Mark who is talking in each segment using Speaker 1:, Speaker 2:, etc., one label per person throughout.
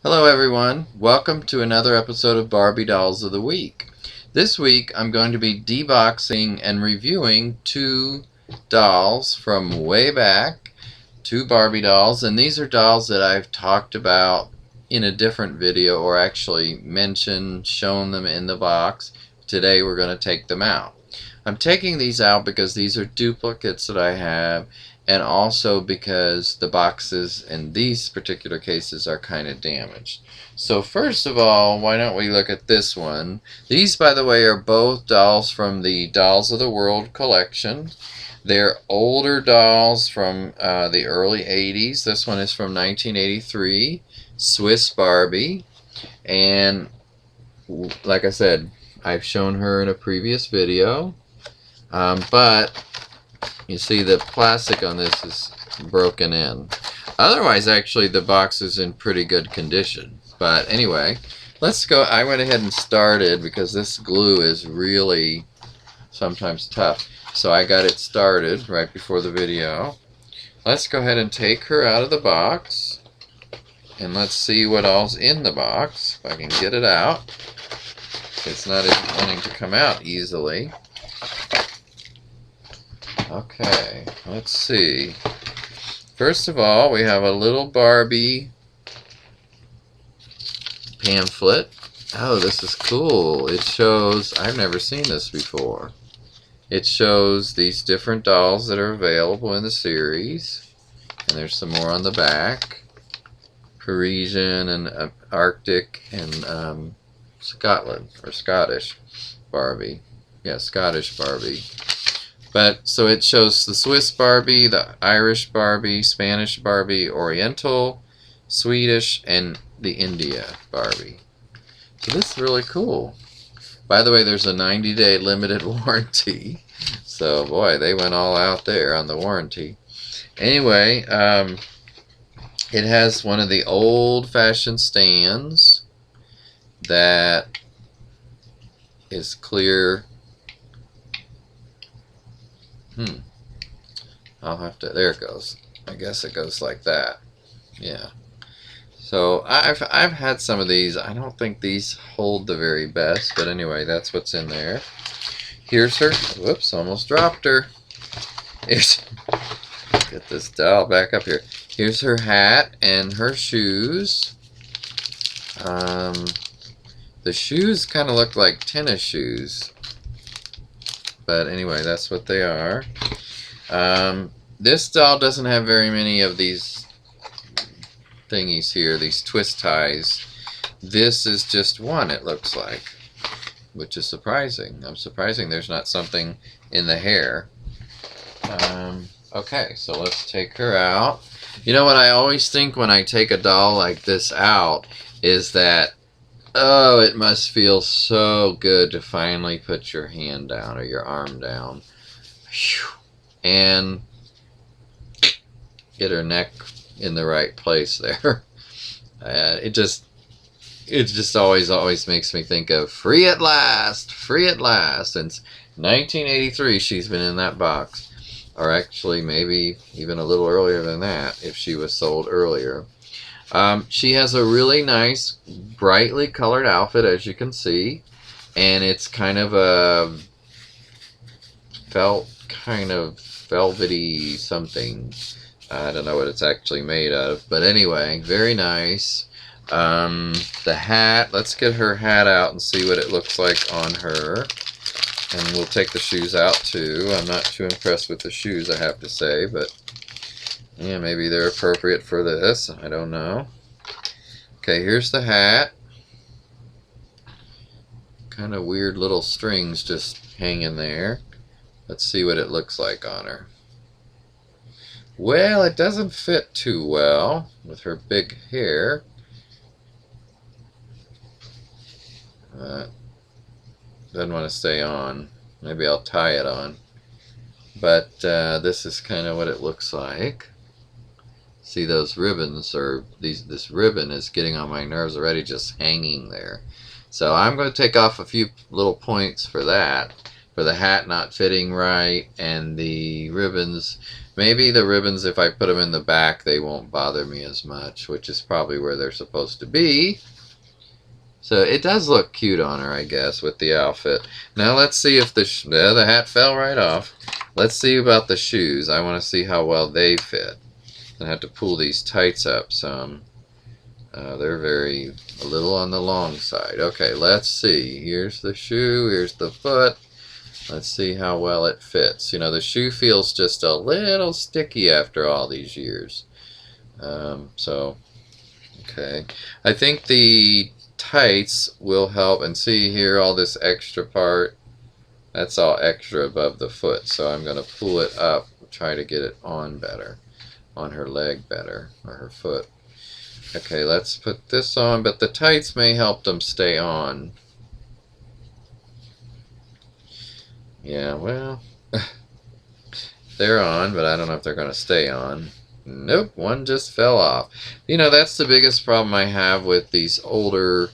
Speaker 1: Hello everyone, welcome to another episode of Barbie Dolls of the Week. This week I'm going to be deboxing and reviewing two dolls from way back, two Barbie dolls, and these are dolls that I've talked about in a different video or actually mentioned, shown them in the box. Today we're going to take them out. I'm taking these out because these are duplicates that I have, and also because the boxes in these particular cases are kind of damaged. So first of all, why don't we look at this one. These, by the way, are both dolls from the Dolls of the World collection. They're older dolls from the early 80s. This one is from 1983, Swiss Barbie. And like I said, I've shown her in a previous video. But you see the plastic on this is broken in. Otherwise, actually, the box is in pretty good condition. But anyway, let's go. I went ahead and started because this glue is really sometimes tough. So I got it started right before the video. Let's go ahead and take her out of the box. And let's see what all's in the box. If I can get it out. It's not wanting to come out easily. Okay, let's see. First of all, we have a little Barbie pamphlet. Oh, this is cool. It shows, I've never seen this before. It shows these different dolls that are available in the series. And there's some more on the back. Parisian and Arctic and Scotland, or Scottish Barbie. Yeah, Scottish Barbie. But so it shows the Swiss Barbie, the Irish Barbie, Spanish Barbie, Oriental, Swedish, and the India Barbie. So this is really cool. By the way, there's a 90-day limited warranty. So boy, they went all out there on the warranty. Anyway, it has one of the old-fashioned stands that is clear. I'll have to, there it goes. I guess it goes like that. Yeah. So I've had some of these. I don't think these hold the very best, but anyway, that's what's in there. Here's her, whoops, almost dropped her. Here's, get this doll back up here. Here's her hat and her shoes. The shoes kind of look like tennis shoes. But anyway, that's what they are. This doll doesn't have very many of these thingies here, these twist ties. This is just one, it looks like, which is surprising. I'm surprising there's not something in the hair. Okay, so let's take her out. You know what I always think when I take a doll like this out is that, oh, it must feel so good to finally put your hand down or your arm down. And get her neck in the right place there. It just always makes me think of free at last, free at last. Since 1983 she's been in that box. Or actually maybe even a little earlier than that if she was sold earlier. She has a really nice brightly colored outfit, as you can see, and it's kind of a kind of velvety something. I don't know what it's actually made of, but anyway, very nice. The hat, let's get her hat out and see what it looks like on her. And we'll take the shoes out too. I'm not too impressed with the shoes, I have to say, but yeah, maybe they're appropriate for this. I don't know. Okay, here's the hat. Kind of weird little strings just hanging there. Let's see what it looks like on her. Well, it doesn't fit too well with her big hair. Doesn't want to stay on. Maybe I'll tie it on. But this is kind of what it looks like. See those ribbons, or this ribbon is getting on my nerves already, just hanging there. So I'm going to take off a few little points for that. for the hat not fitting right, and the ribbons. Maybe the ribbons, if I put them in the back, they won't bother me as much, which is probably where they're supposed to be. So it does look cute on her, I guess, with the outfit. Now let's see if the hat fell right off. Let's see about the shoes. I want to see how well they fit. I have to pull these tights up some. They're a little on the long side. Okay, let's see. Here's the shoe, here's the foot. Let's see how well it fits. You know, the shoe feels just a little sticky after all these years. Okay. I think the tights will help. And see here, all this extra part, that's all extra above the foot. So I'm going to pull it up, try to get it on better, on her leg better, or her foot. Okay, let's put this on, but the tights may help them stay on. Yeah, well, they're on, but I don't know if they're going to stay on. Nope, one just fell off. You know, that's the biggest problem I have with these older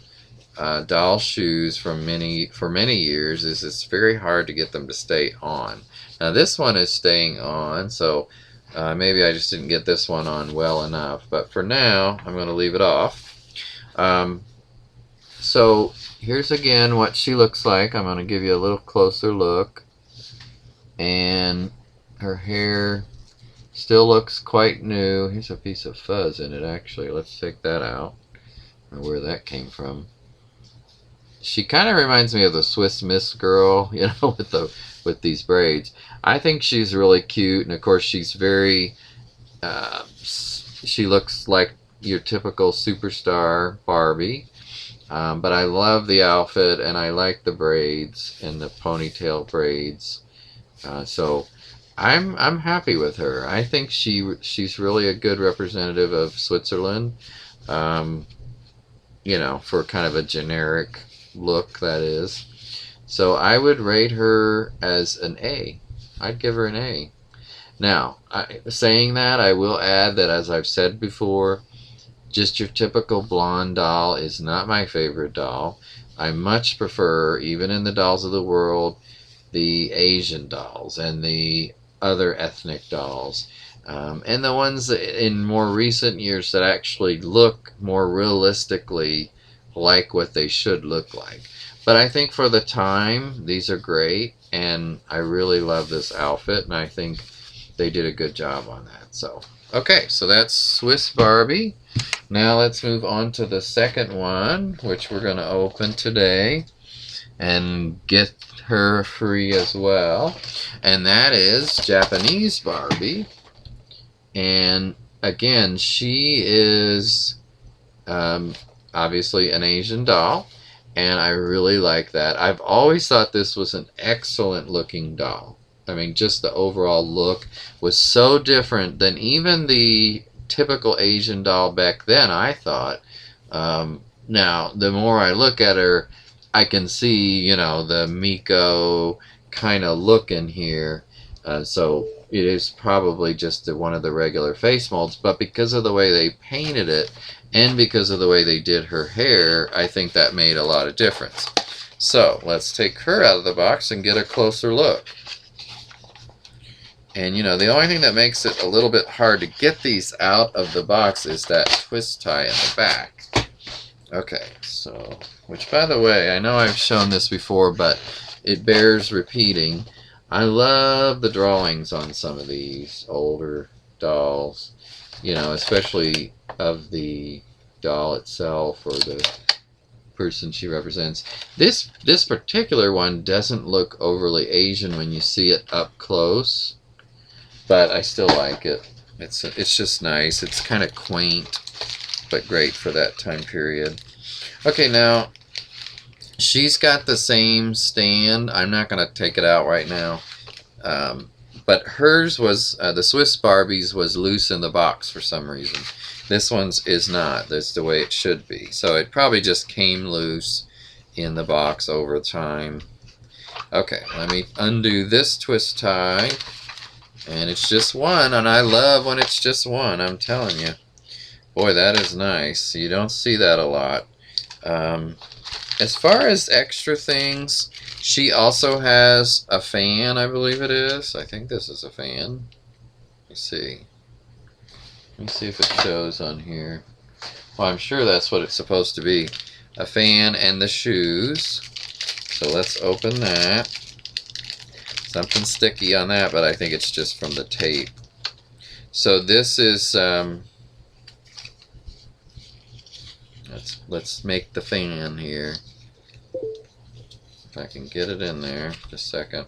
Speaker 1: doll shoes for many years, is it's very hard to get them to stay on. Now this one is staying on, so maybe I just didn't get this one on well enough, but for now I'm going to leave it off. So here's again what she looks like. I'm going to give you a little closer look, and her hair still looks quite new. Here's a piece of fuzz in it, actually. Let's take that out. I don't know where that came from. She kind of reminds me of the Swiss Miss girl, you know, with these braids. I think she's really cute, and of course she's very, she looks like your typical superstar Barbie. But I love the outfit, and I like the braids and the ponytail braids. So I'm happy with her. I think she's really a good representative of Switzerland. You know, for kind of a generic look, that is. So I would rate her as an A. I'd give her an A. Now, saying that, I will add that, as I've said before, just your typical blonde doll is not my favorite doll. I much prefer, even in the Dolls of the World, the Asian dolls and the other ethnic dolls. And the ones in more recent years that actually look more realistically like what they should look like. But I think for the time, these are great, and I really love this outfit, and I think they did a good job on that. So, okay, so that's Swiss Barbie. Now let's move on to the second one, which we're going to open today and get her free as well. And that is Japanese Barbie. And again, she is obviously an Asian doll, and I really like that. I've always thought this was an excellent looking doll. I mean, just the overall look was so different than even the typical Asian doll back then, I thought. Now, the more I look at her, I can see, you know, the Miko kind of look in here. So it is probably just one of the regular face molds, but because of the way they painted it and because of the way they did her hair, I think that made a lot of difference. So let's take her out of the box and get a closer look. And you know, the only thing that makes it a little bit hard to get these out of the box is that twist tie in the back. Okay, so, which by the way, I know I've shown this before, but it bears repeating. I love the drawings on some of these older dolls, you know, especially of the doll itself or the person she represents. This particular one doesn't look overly Asian when you see it up close, but I still like it. It's just nice. It's kind of quaint, but great for that time period. Okay, now she's got the same stand. I'm not going to take it out right now. But hers was, the Swiss Barbie's was loose in the box for some reason. This one's is not. That's the way it should be. So it probably just came loose in the box over time. Okay, let me undo this twist tie. And it's just one, and I love when it's just one, I'm telling you. Boy, that is nice. You don't see that a lot. As far as extra things, She also has a fan, I believe it is. I think this is a fan. Let me see. Let me see if it shows on here. Well, I'm sure that's what it's supposed to be. A fan and the shoes. So let's open that. Something sticky on that, but I think it's just from the tape. So this is, let's make the fan here. If I can get it in there, just a second.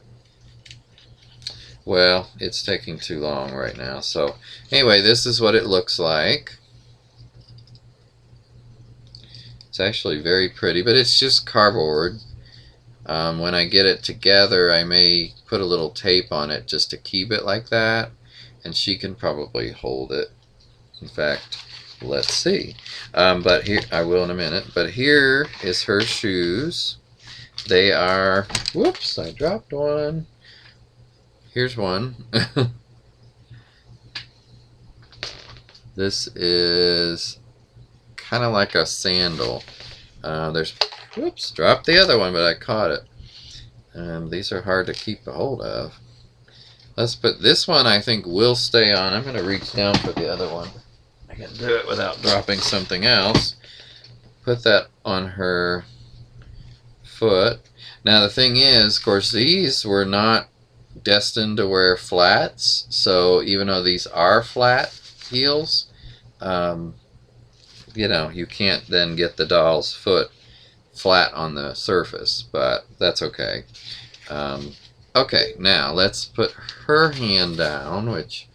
Speaker 1: Well, it's taking too long right now. So anyway, this is what it looks like. It's actually very pretty, but it's just cardboard. When I get it together, I may put a little tape on it just to keep it like that, and she can probably hold it. In fact, let's see. But here, I will in a minute. But here is her shoes. They are, whoops, I dropped one. Here's one. This is kind of like a sandal. Whoops, dropped the other one, but I caught it. These are hard to keep a hold of. Let's put this one, I think, will stay on. I'm going to reach down for the other one. I can do it without dropping something else. Put that on her foot. Now the thing is, of course, these were not destined to wear flats. So even though these are flat heels, you know, you can't then get the doll's foot flat on the surface, but that's okay. Okay, now let's put her hand down, which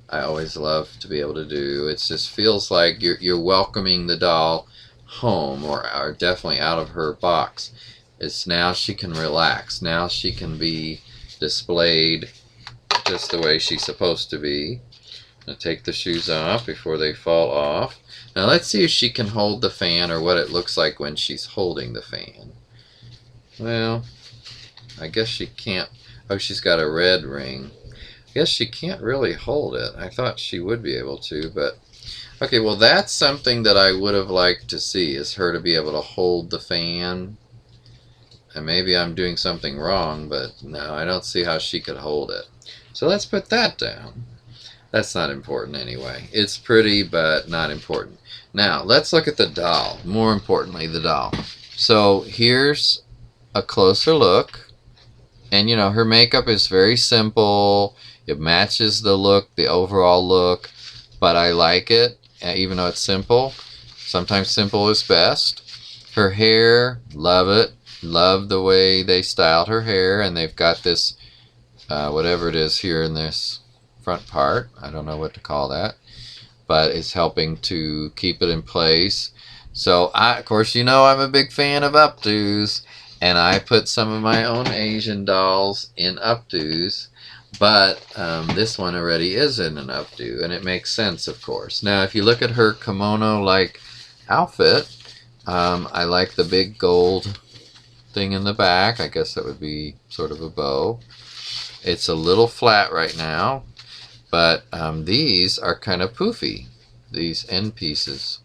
Speaker 1: I always love to be able to do. It just feels like you're welcoming the doll home, or definitely out of her box. It's now she can relax. Now she can be displayed just the way she's supposed to be. I'm going to take the shoes off before they fall off. Now let's see if she can hold the fan, or what it looks like when she's holding the fan. Well, I guess she can't. Oh, she's got a red ring. I guess she can't really hold it. I thought she would be able to, but okay, well that's something that I would have liked to see, is her to be able to hold the fan. And maybe I'm doing something wrong, but no, I don't see how she could hold it. So let's put that down. That's not important anyway. It's pretty, but not important. Now, let's look at the doll. More importantly, the doll. So here's a closer look. And, you know, her makeup is very simple. It matches the look, the overall look. But I like it, even though it's simple. Sometimes simple is best. Her hair, love it. Love the way they styled her hair. And they've got this, whatever it is here in this front part. I don't know what to call that, but it's helping to keep it in place. So of course, you know, I'm a big fan of updos, and I put some of my own Asian dolls in updos, but this one already is in an updo, and it makes sense, of course. Now if you look at her kimono like outfit, I like the big gold thing in the back. I guess that would be sort of a bow. It's a little flat right now, but these are kind of poofy, these end pieces.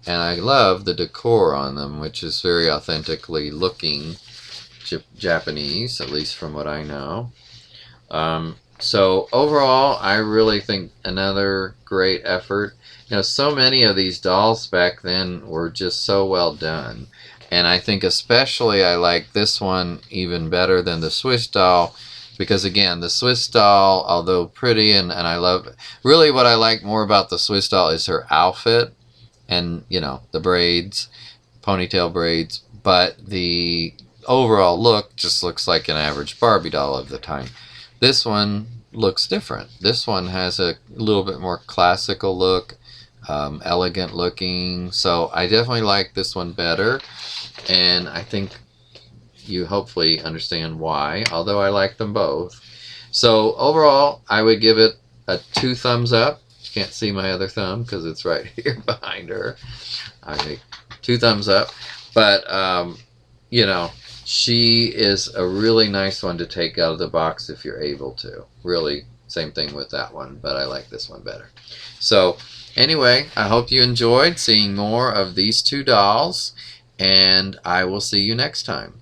Speaker 1: And I love the decor on them, which is very authentically looking Japanese, at least from what I know. So overall, I really think another great effort. You know, so many of these dolls back then were just so well done. And I think especially I like this one even better than the Swiss doll. Because again, the Swiss doll, although pretty, and I love, really what I like more about the Swiss doll is her outfit, and you know, the braids, ponytail braids, but the overall look just looks like an average Barbie doll of the time. This one looks different. This one has a little bit more classical look, elegant looking, so I definitely like this one better, and I think you hopefully understand why, although I like them both. So overall, I would give it a 2 thumbs up. You can't see my other thumb because it's right here behind her. I think 2 thumbs up. But, you know, she is a really nice one to take out of the box if you're able to. Really, same thing with that one, but I like this one better. So anyway, I hope you enjoyed seeing more of these 2 dolls, and I will see you next time.